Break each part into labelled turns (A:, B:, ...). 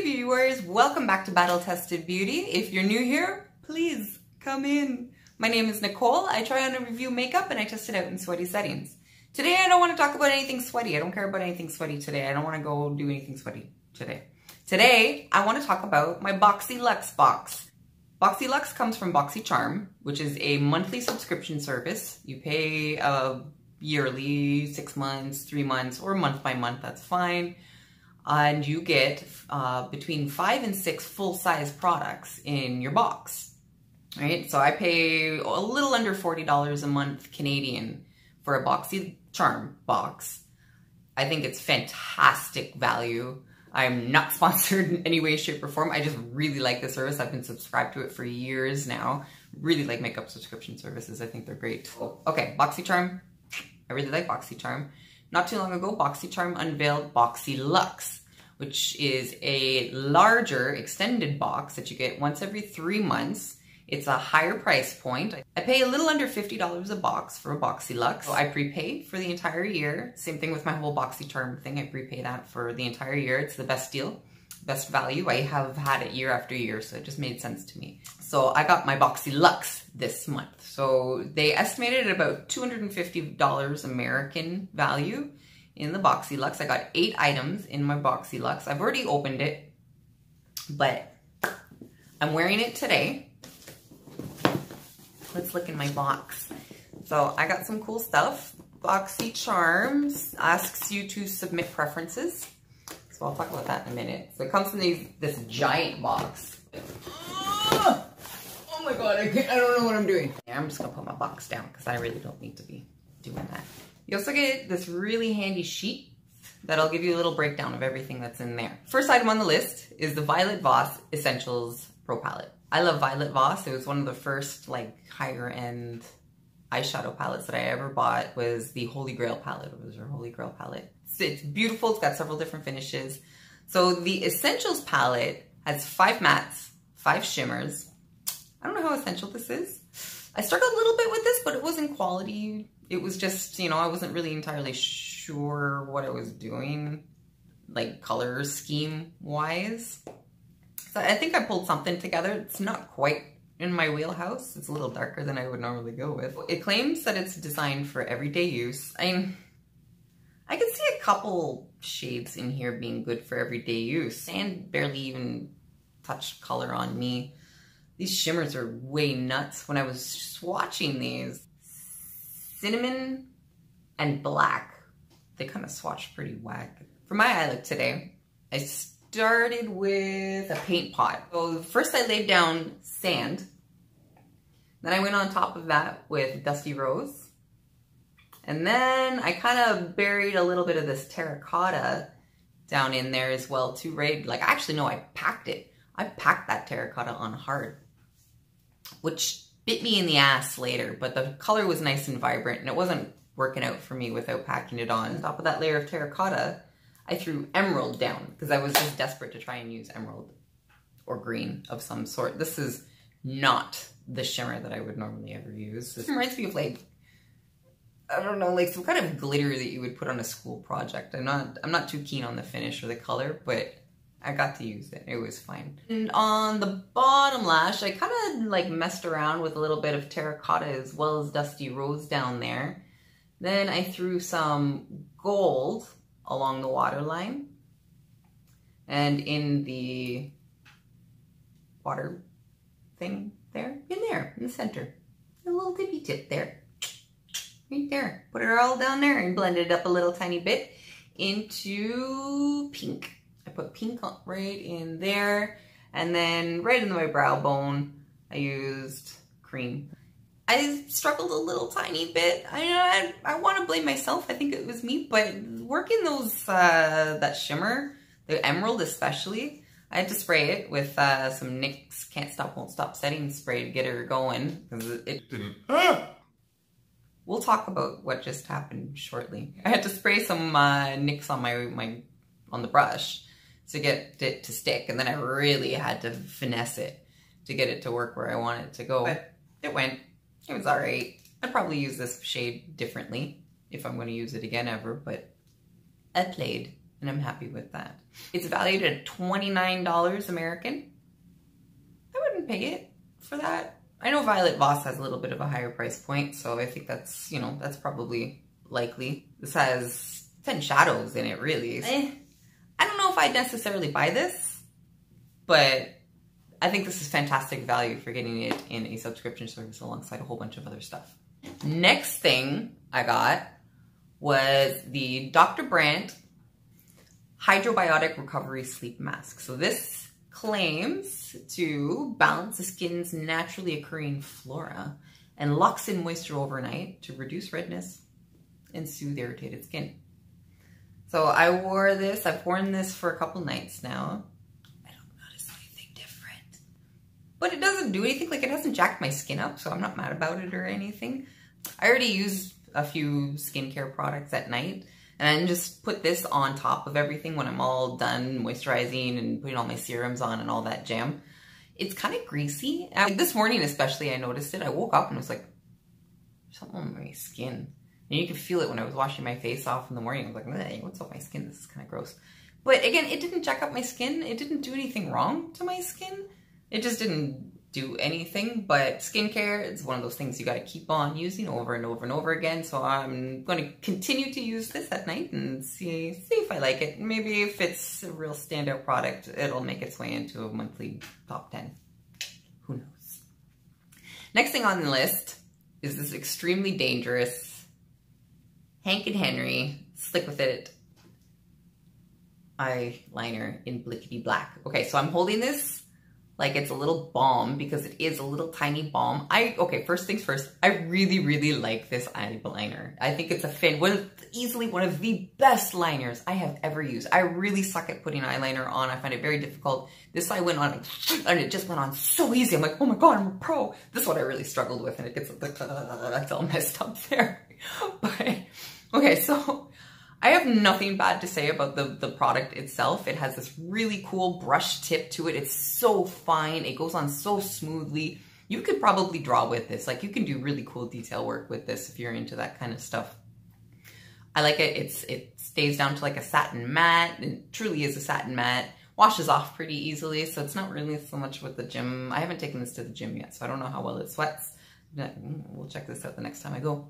A: Hey beauty warriors, welcome back to Battle Tested Beauty. If you're new here, please come in. My name is Nicole. I try on and review makeup and I test it out in sweaty settings. Today I don't want to talk about anything sweaty. I don't care about anything sweaty today. I don't want to go do anything sweaty today. Today I want to talk about my Boxyluxe box. Boxyluxe comes from Boxycharm, which is a monthly subscription service. You pay yearly, 6 months, 3 months, or month by month, that's fine. And you get between 5 and 6 full-size products in your box, right? So I pay a little under $40 a month Canadian for a Boxycharm box. I think it's fantastic value. I'm not sponsored in any way, shape, or form. I just really like the service. I've been subscribed to it for years now. Really like makeup subscription services. I think they're great. Okay, Boxycharm. I really like Boxycharm. Not too long ago, Boxycharm unveiled Boxyluxe, which is a larger extended box that you get once every 3 months. It's a higher price point. I pay a little under $50 a box for a Boxyluxe. So I prepay for the entire year. Same thing with my whole Boxycharm thing. I prepay that for the entire year. It's the best deal, best value. I have had it year after year, so it just made sense to me. So I got my Boxyluxe this month. So they estimated at about $250 American value in the Boxyluxe. I got 8 items in my Boxyluxe. I've already opened it, but I'm wearing it today. Let's look in my box. So I got some cool stuff. Boxycharm asks you to submit preferences. So I'll talk about that in a minute. So it comes from this giant box. Oh my God, I don't know what I'm doing. Yeah, I'm just gonna put my box down because I really don't need to be doing that. You also get this really handy sheet that'll give you a little breakdown of everything that's in there. First item on the list is the Violet Voss Essentials Pro Palette. I love Violet Voss. It was one of the first like higher end eyeshadow palettes that I ever bought. Was the Holy Grail palette. It was her Holy Grail palette. It's beautiful. It's got several different finishes. So the Essentials palette has 5 mattes, 5 shimmers. I don't know how essential this is. I struggled a little bit with this, but it wasn't quality. It was just, you know, I wasn't really entirely sure what I was doing, like color scheme wise. So I think I pulled something together. It's not quite in my wheelhouse. It's a little darker than I would normally go with. It claims that it's designed for everyday use. I can see a couple shades in here being good for everyday use. And barely even touched color on me. These shimmers are way nuts. When I was swatching these, cinnamon and black, they kind of swatched pretty whack. For my eye look today, I started with a paint pot. So first I laid down sand. Then I went on top of that with Dusty Rose. And then I kind of buried a little bit of this terracotta down in there as well too, right? Like actually no, I packed it. I packed that terracotta on hard, which bit me in the ass later, but the color was nice and vibrant and it wasn't working out for me without packing it on. On top of that layer of terracotta, I threw emerald down because I was just desperate to try and use emerald or green of some sort. This is not the shimmer that I would normally ever use. This reminds me of like, I don't know, like some kind of glitter that you would put on a school project. I'm not too keen on the finish or the color, but I got to use it. It was fine. And on the bottom lash, I kind of like messed around with a little bit of terracotta as well as Dusty Rose down there. Then I threw some gold along the waterline and in the water thing there, in the center. A little tippy tip there. Right there. Put it all down there and blended it up a little tiny bit into pink. I put pink right in there, and then right in my brow bone, I used cream. I struggled a little tiny bit. I want to blame myself. I think it was me, but working those that shimmer, the emerald especially, I had to spray it with some NYX Can't Stop Won't Stop setting spray to get her going because it didn't. We'll talk about what just happened shortly. I had to spray some NYX on on the brush to get it to stick, and then I really had to finesse it to get it to work where I want it to go. But it went. It was all right. I'd probably use this shade differently if I'm going to use it again ever, but I played. and I'm happy with that. It's valued at $29 American. I wouldn't pay it for that. I know Violet Voss has a little bit of a higher price point, so I think that's, you know, that's probably likely. This has 10 shadows in it, really. I don't know if I'd necessarily buy this, but I think this is fantastic value for getting it in a subscription service alongside a whole bunch of other stuff. Next thing I got was the Dr. Brandt Hydrobiotic Recovery Sleep Mask. So this claims to balance the skin's naturally occurring flora and locks in moisture overnight to reduce redness and soothe irritated skin. So I wore this, I've worn this for a couple nights now. I don't notice anything different. But it doesn't do anything, like it hasn't jacked my skin up, so I'm not mad about it or anything. I already use a few skincare products at night, and just put this on top of everything when I'm all done moisturizing and putting all my serums on and all that jam. It's kind of greasy. Like this morning especially, I noticed it. I woke up and was like, something on my skin. And you could feel it when I was washing my face off in the morning. I was like, hey, what's up my skin? This is kind of gross. But again, it didn't jack up my skin. It didn't do anything wrong to my skin. It just didn't do anything. But skincare, it's one of those things you got to keep on using over and over and over again. So I'm going to continue to use this at night and see if I like it. Maybe if it's a real standout product, it'll make its way into a monthly top 10. Who knows? Next thing on the list is this extremely dangerous Hank and Henry Slick With It eyeliner in Blickety Black. Okay, so I'm holding this like it's a little balm because it is a little tiny balm. Okay, first things first, I really, really like this eyeliner. I think it's easily one of the best liners I have ever used. I really suck at putting eyeliner on. I find it very difficult. This eye went on and it just went on so easy. I'm like, oh my God, I'm a pro. This is what I really struggled with, and it gets that's all messed up there. But okay, so I have nothing bad to say about the product itself. It has this really cool brush tip to it. It's so fine. It goes on so smoothly. You could probably draw with this. Like, you can do really cool detail work with this if you're into that kind of stuff. I like it. It stays down to like a satin matte. It truly is a satin matte. Washes off pretty easily, so it's not really so much with the gym. I haven't taken this to the gym yet, so I don't know how well it sweats. We'll check this out the next time I go.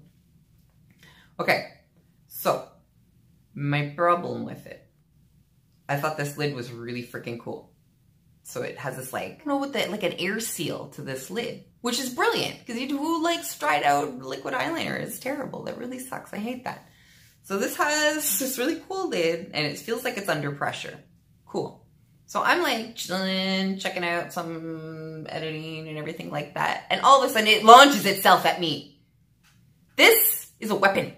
A: Okay, so my problem with it, I thought this lid was really freaking cool. So it has this like, like an air seal to this lid, which is brilliant because who likes dried out liquid eyeliner? It's terrible. That really sucks. I hate that. So this has this really cool lid and it feels like it's under pressure. Cool. So I'm like chilling, checking out some editing and everything like that. And all of a sudden it launches itself at me. This is a weapon.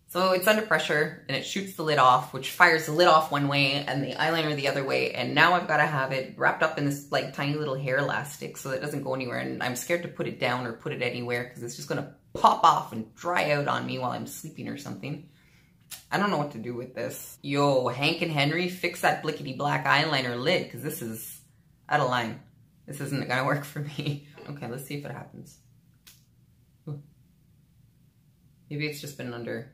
A: So it's under pressure and it shoots the lid off, which fires the lid off one way and the eyeliner the other way. And now I've got to have it wrapped up in this like tiny little hair elastic so that it doesn't go anywhere. And I'm scared to put it down or put it anywhere because it's just going to pop off and dry out on me while I'm sleeping or something. I don't know what to do with this. Yo, Hank and Henry, fix that Blickety Black eyeliner lid because this is out of line. This isn't going to work for me. Okay, let's see if it happens. Ooh. Maybe it's just been under...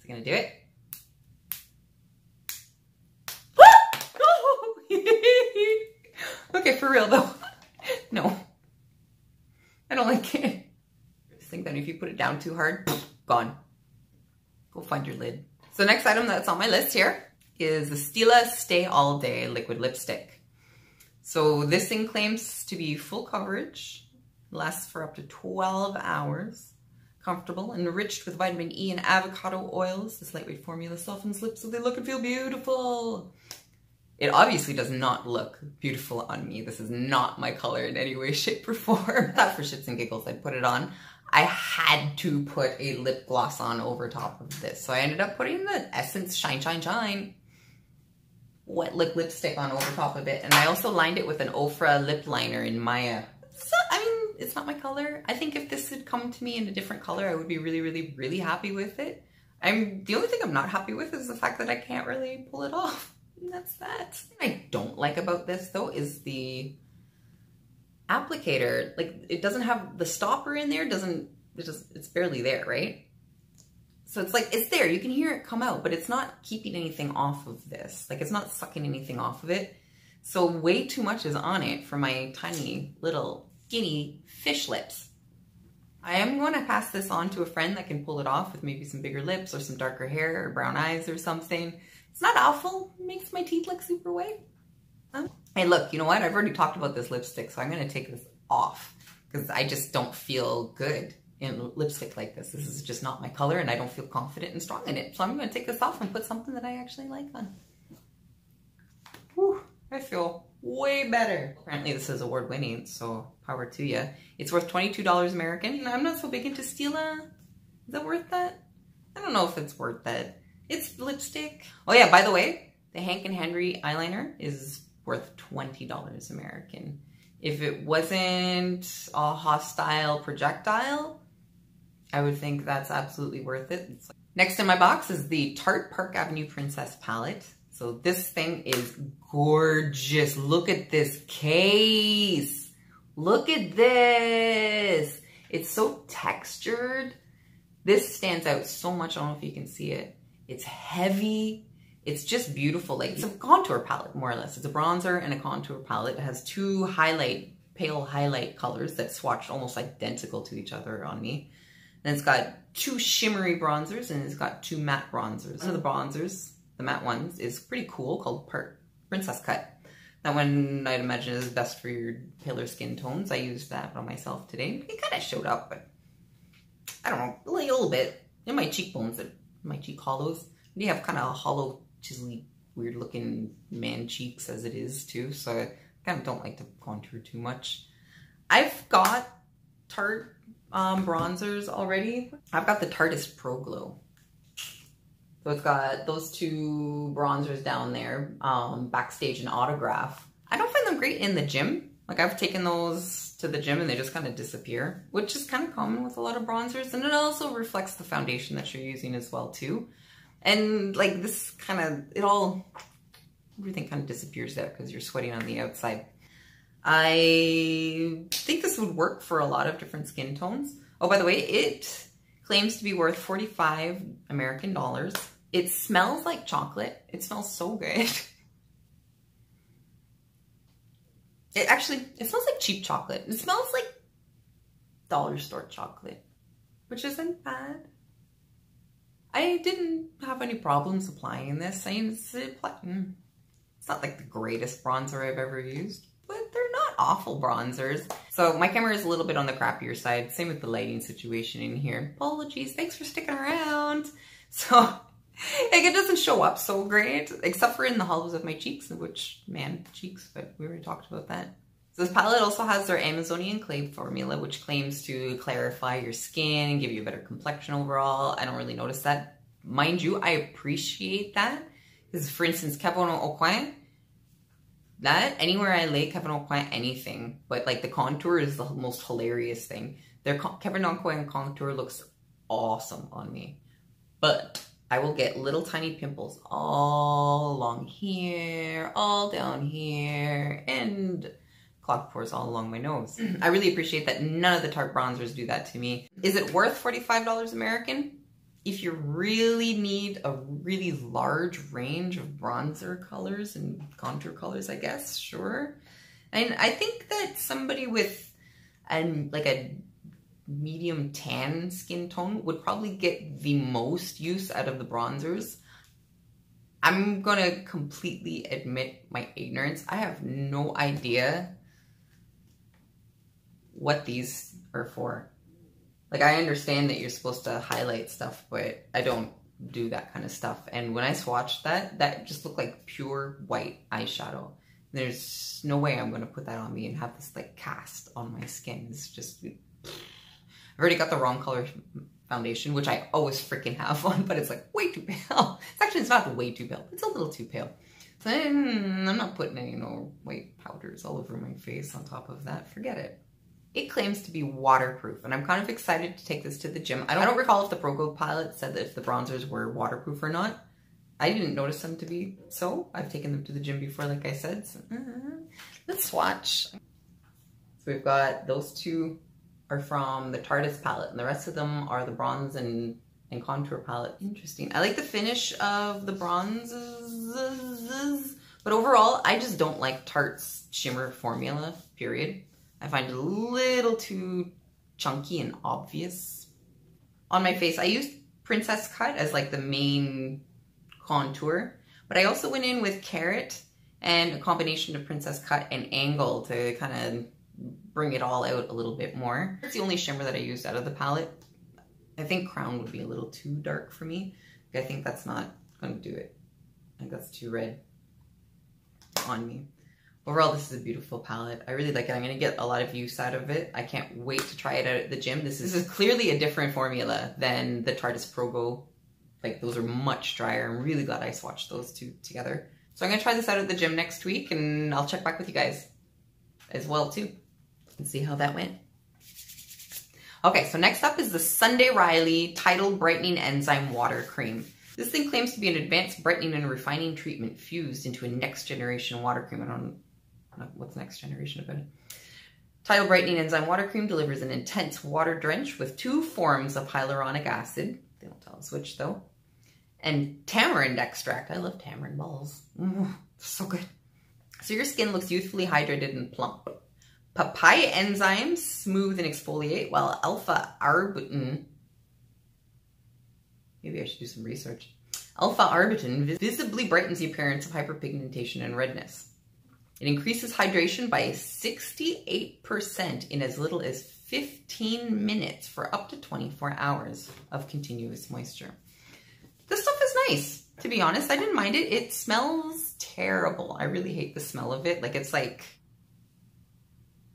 A: Gonna do it. Okay, for real though. No. I don't like it. I just think that if you put it down too hard, gone. Go find your lid. So next item that's on my list here is the Stila Stay All Day Liquid Lipstick. So this thing claims to be full coverage, lasts for up to 12 hours. Comfortable and enriched with vitamin E and avocado oils. This lightweight formula softens lips so they look and feel beautiful. It obviously does not look beautiful on me. This is not my color in any way, shape, or form. I thought for shits and giggles I'd put it on. I had to put a lip gloss on over top of this. So I ended up putting the Essence Shine Shine Shine wet lip lipstick on over top of it. And I also lined it with an Ofra lip liner in Maya. So, I mean, it's not my color. I think if this had come to me in a different color, I would be really, really, really happy with it. The only thing I'm not happy with is the fact that I can't really pull it off. And that's that. The thing I don't like about this though is the applicator. Like, it doesn't have the stopper in there. It's barely there, right? So it's like, it's there, you can hear it come out, but it's not keeping anything off of this. Like it's not sucking anything off of it. So way too much is on it for my tiny little skinny fish lips. I am going to pass this on to a friend that can pull it off with maybe some bigger lips or some darker hair or brown eyes or something. It's not awful. It makes my teeth look super white. Hey, look, you know what? I've already talked about this lipstick, so I'm going to take this off because I just don't feel good in lipstick like this. This is just not my color and I don't feel confident and strong in it. So I'm going to take this off and put something that I actually like on. Whew, I feel way better. Apparently this is award winning, so power to you. It's worth $22 American. I'm not so big into Stila. Is that worth that? I don't know if it's worth that. It's lipstick. Oh yeah, by the way, the Hank and Henry eyeliner is worth $20 American. If it wasn't a hostile projectile, I would think that's absolutely worth it. Next in my box is the Tarte Park Avenue Princess palette. So this thing is gorgeous. Look at this case. Look at this. It's so textured. This stands out so much. I don't know if you can see it. It's heavy. It's just beautiful. Like it's a contour palette, more or less. It's a bronzer and a contour palette. It has two pale highlight colors that swatch almost identical to each other on me. And it's got two shimmery bronzers and it's got two matte bronzers. One of the bronzers, the matte ones, is pretty cool, called Princess Cut. That one I'd imagine is best for your paler skin tones. I used that on myself today. It kind of showed up, but I don't know, a little bit in my cheekbones, my cheek hollows. You have kind of hollow, chisely, weird looking man cheeks as it is too, so I kind of don't like to contour too much. I've got Tarte bronzers already. I've got the Tarteist Pro Glow. So it's got those two bronzers down there, Backstage and Autograph. I don't find them great in the gym. Like I've taken those to the gym and they just kind of disappear, which is kind of common with a lot of bronzers. And it also reflects the foundation that you're using as well too. And like this kind of, everything kind of disappears out because you're sweating on the outside. I think this would work for a lot of different skin tones. Oh, by the way, it claims to be worth 45 American dollars. It smells like chocolate. It smells so good. It smells like cheap chocolate. It smells like dollar store chocolate, which isn't bad. I didn't have any problems applying this. I mean, it's not like the greatest bronzer I've ever used, but they're not awful bronzers. So my camera is a little bit on the crappier side. Same with the lighting situation in here. Apologies, thanks for sticking around. So like it doesn't show up so great, except for in the hollows of my cheeks, which, man, cheeks, but we already talked about that. So this palette also has their Amazonian Clay formula, which claims to clarify your skin and give you a better complexion overall. I don't really notice that. Mind you, I appreciate that. Because for instance, Kevin Au Coin, that, anywhere I lay Kevin Au Coin anything, but like the contour is the most hilarious thing. Their Kevin Au Coin contour looks awesome on me. But I will get little tiny pimples all along here, all down here, and clogged pores all along my nose. I really appreciate that none of the Tarte bronzers do that to me. Is it worth $45 American? If you really need a really large range of bronzer colors and contour colors, I guess, sure. And I think that somebody with like a medium tan skin tone would probably get the most use out of the bronzers. I'm gonna completely admit my ignorance. I have no idea what these are for. Like, I understand that you're supposed to highlight stuff, but I don't do that kind of stuff. And when I swatched that, that just looked like pure white eyeshadow. There's no way I'm going to put that on me and have this like cast on my skin. It's just, I've already got the wrong color foundation, which I always freaking have on, but it's like way too pale. It's not way too pale. It's a little too pale. So I'm not putting any white powders all over my face on top of that. Forget it. It claims to be waterproof, and I'm kind of excited to take this to the gym. I don't recall if the Pro Glow palette said that if the bronzers were waterproof or not. I didn't notice them to be so. I've taken them to the gym before, like I said. So, let's swatch. So we've got those two are from the Tarteist palette, and the rest of them are the bronze and and contour palette. Interesting. I like the finish of the bronzes, but overall, I just don't like Tarte's shimmer formula, period. I find it a little too chunky and obvious. On my face, I used Princess Cut as like the main contour, but I also went in with Carrot and a combination of Princess Cut and Angle to kind of bring it all out a little bit more. It's the only shimmer that I used out of the palette. I think Crown would be a little too dark for me. I think that's not going to do it. I think that's too red on me. Overall, this is a beautiful palette. I really like it. I'm going to get a lot of use out of it. I can't wait to try it out at the gym. This is clearly a different formula than the Tarte Pro Go. Like, those are much drier. I'm really glad I swatched those two together. So I'm going to try this out at the gym next week, and I'll check back with you guys as well, too, and see how that went. Okay, so next up is the Sunday Riley Tidal Brightening Enzyme Water Cream. This thing claims to be an advanced brightening and refining treatment fused into a next generation water cream. I don't know what's next generation about it. Tidal Brightening Enzyme Water Cream delivers an intense water drench with 2 forms of hyaluronic acid. They don't tell us which though. And tamarind extract. I love tamarind balls. So good. So your skin looks youthfully hydrated and plump. Papaya enzymes smooth and exfoliate, while alpha arbutin, maybe I should do some research. Alpha arbutin visibly brightens the appearance of hyperpigmentation and redness. It increases hydration by 68% in as little as 15 minutes for up to 24 hours of continuous moisture. This stuff is nice, to be honest. I didn't mind it. It smells terrible. I really hate the smell of it. Like, it's like,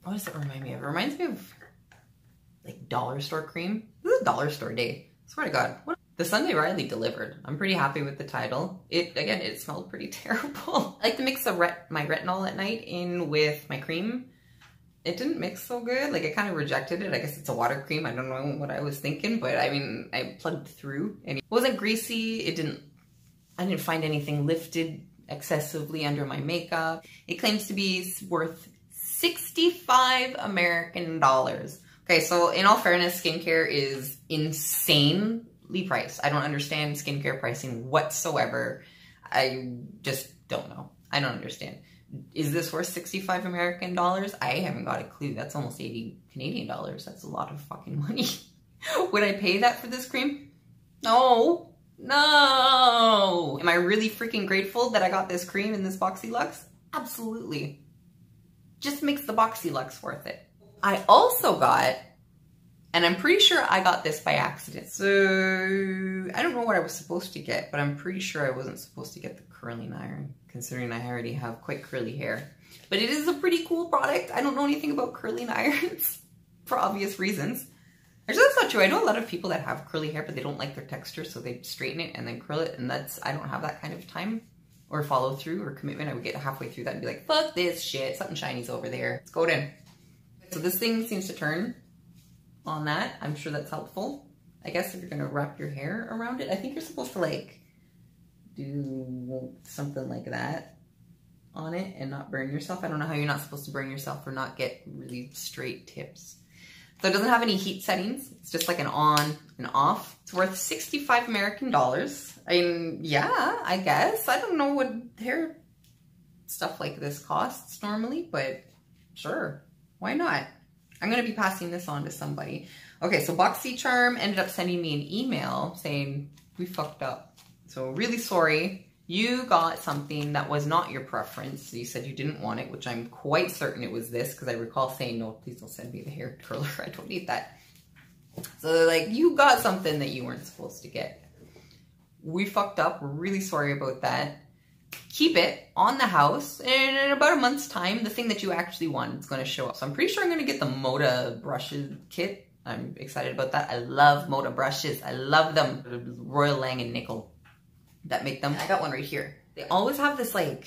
A: what does it remind me of? It reminds me of like dollar store cream. This is a dollar store day. I swear to God. The Sunday Riley delivered. I'm pretty happy with the Tidal. Again, it smelled pretty terrible. I like to mix my retinol at night in with my cream. It didn't mix so good. Like, I kind of rejected it. I guess it's a water cream. I don't know what I was thinking, but I mean, I plugged through and it wasn't greasy. I didn't find anything lifted excessively under my makeup. It claims to be worth 65 American dollars. Okay, so in all fairness, skincare is insanely priced. I don't understand skincare pricing whatsoever. I just don't know. I don't understand. Is this worth 65 American dollars? I haven't got a clue. That's almost 80 Canadian dollars. That's a lot of fucking money. Would I pay that for this cream? No. No. Am I really freaking grateful that I got this cream in this Boxyluxe? Absolutely. Just makes the Boxyluxe worth it. I also got, and I'm pretty sure I got this by accident. So I don't know what I was supposed to get, but I'm pretty sure I wasn't supposed to get the curling iron, considering I already have quite curly hair. But it is a pretty cool product. I don't know anything about curling irons for obvious reasons. Actually, that's not true. I know a lot of people that have curly hair, but they don't like their texture, so they straighten it and then curl it. And I don't have that kind of time or follow through or commitment. I would get halfway through that and be like, fuck this shit. Something shiny's over there. Let's go in. So this thing seems to turn on that. I'm sure that's helpful. I guess if you're gonna wrap your hair around it, I think you're supposed to like do something like that on it and not burn yourself. I don't know how you're not supposed to burn yourself or not get really straight tips. So it doesn't have any heat settings. It's just like an on and off. It's worth 65 American dollars. I mean, yeah, I guess. I don't know what hair stuff like this costs normally, but sure, why not? I'm gonna be passing this on to somebody. Okay, so Boxycharm ended up sending me an email saying, we fucked up. So really sorry. You got something that was not your preference. So you said you didn't want it, which I'm quite certain it was this, because I recall saying, no, please don't send me the hair curler. I don't need that. So they're like, you got something that you weren't supposed to get. We fucked up. We're really sorry about that. Keep it on the house, and in about a month's time, the thing that you actually want is going to show up. So I'm pretty sure I'm going to get the Moda brushes kit. I'm excited about that. I love Moda brushes. I love them. Royal Lange nickel that make them. I got one right here. They always have this like,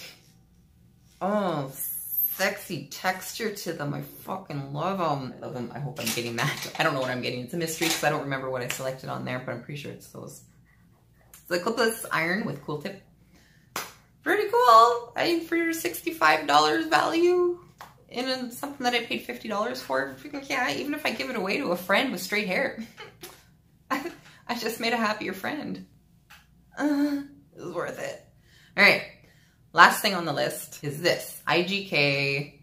A: oh, sexy texture to them. I fucking love them. I love them. I hope I'm getting that. I don't know what I'm getting. It's a mystery because I don't remember what I selected on there, but I'm pretty sure it's those. It's the clipless iron with cool tip. Pretty cool. I mean, for your $65 value in something that I paid $50 for, yeah, even if I give it away to a friend with straight hair, I I just made a happier friend. It was worth it. All right, last thing on the list is this IGK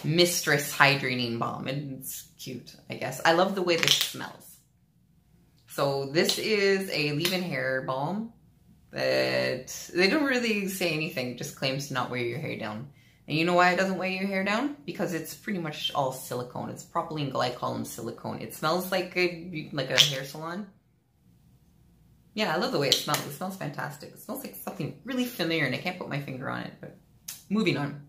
A: Mistress Hydrating Balm. It's cute, I guess. I love the way this smells. So this is a leave-in hair balm that they don't really say anything, just claims to not weigh your hair down. And you know why it doesn't weigh your hair down? Because it's pretty much all silicone. It's propylene glycol and silicone. It smells like a hair salon. Yeah, I love the way it smells. It smells fantastic. It smells like something really familiar, and I can't put my finger on it, but moving on.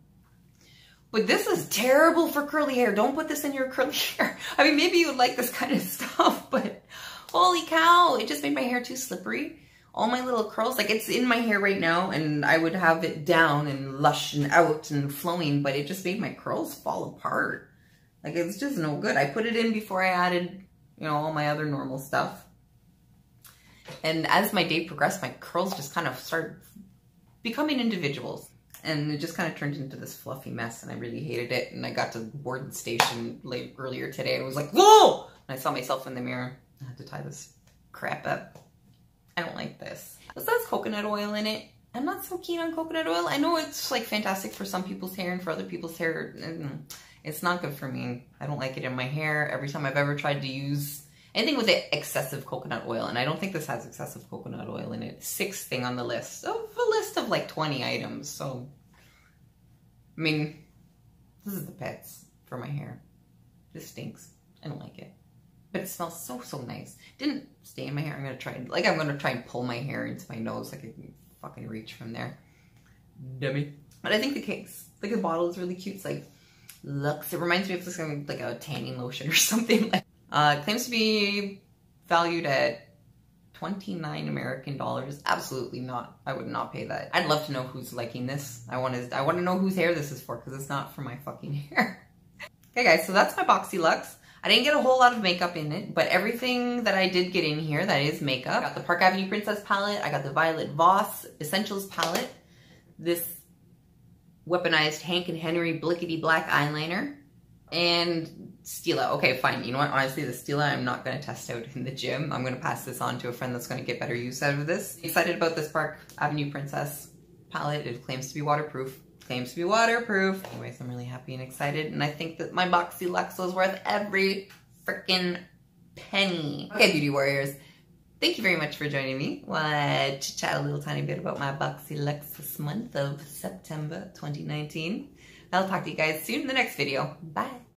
A: But this is terrible for curly hair. Don't put this in your curly hair. I mean, maybe you would like this kind of stuff, but holy cow, it just made my hair too slippery. All my little curls, like it's in my hair right now, and I would have it down and lush and out and flowing, but it just made my curls fall apart. Like, it's just no good. I put it in before I added, you know, all my other normal stuff. And as my day progressed, my curls just kind of started becoming individuals. And it just kind of turned into this fluffy mess, and I really hated it. And I got to the boarding station earlier today. I was like, whoa! And I saw myself in the mirror. I had to tie this crap up. I don't like this. This has coconut oil in it. I'm not so keen on coconut oil. I know it's like fantastic for some people's hair, and for other people's hair, it's not good for me. I don't like it in my hair. Every time I've ever tried to use anything with excessive coconut oil, and I don't think this has excessive coconut oil in it. 6th thing on the list of a list of like 20 items. So, I mean, this is the pets for my hair. This stinks. I don't like it. But it smells so, so nice. Didn't stay in my hair. I'm going to try and pull my hair into my nose. Like I can fucking reach from there. Dummy. But I think the case, like the bottle is really cute. It's like, Lux. It reminds me of this like a tanning lotion or something. It claims to be valued at 29 American dollars. Absolutely not. I would not pay that. I'd love to know who's liking this. I want to know whose hair this is for, because it's not for my fucking hair. Okay guys, so that's my Boxyluxe. I didn't get a whole lot of makeup in it, but everything that I did get in here, that is makeup. I got the Park Avenue Princess palette. I got the Violet Voss Essentials palette. This weaponized Hank and Henry Blickety Black eyeliner. And Stila. Okay, fine. You know what? Honestly, the Stila I'm not going to test out in the gym. I'm going to pass this on to a friend that's going to get better use out of this. Excited about this Park Avenue Princess palette. It claims to be waterproof. Claims to be waterproof. Anyways, I'm really happy and excited, and I think that my Boxyluxe was worth every freaking penny. Okay, beauty warriors, thank you very much for joining me. Let's chat a little tiny bit about my Boxyluxe this month of September 2019. I'll talk to you guys soon in the next video. Bye.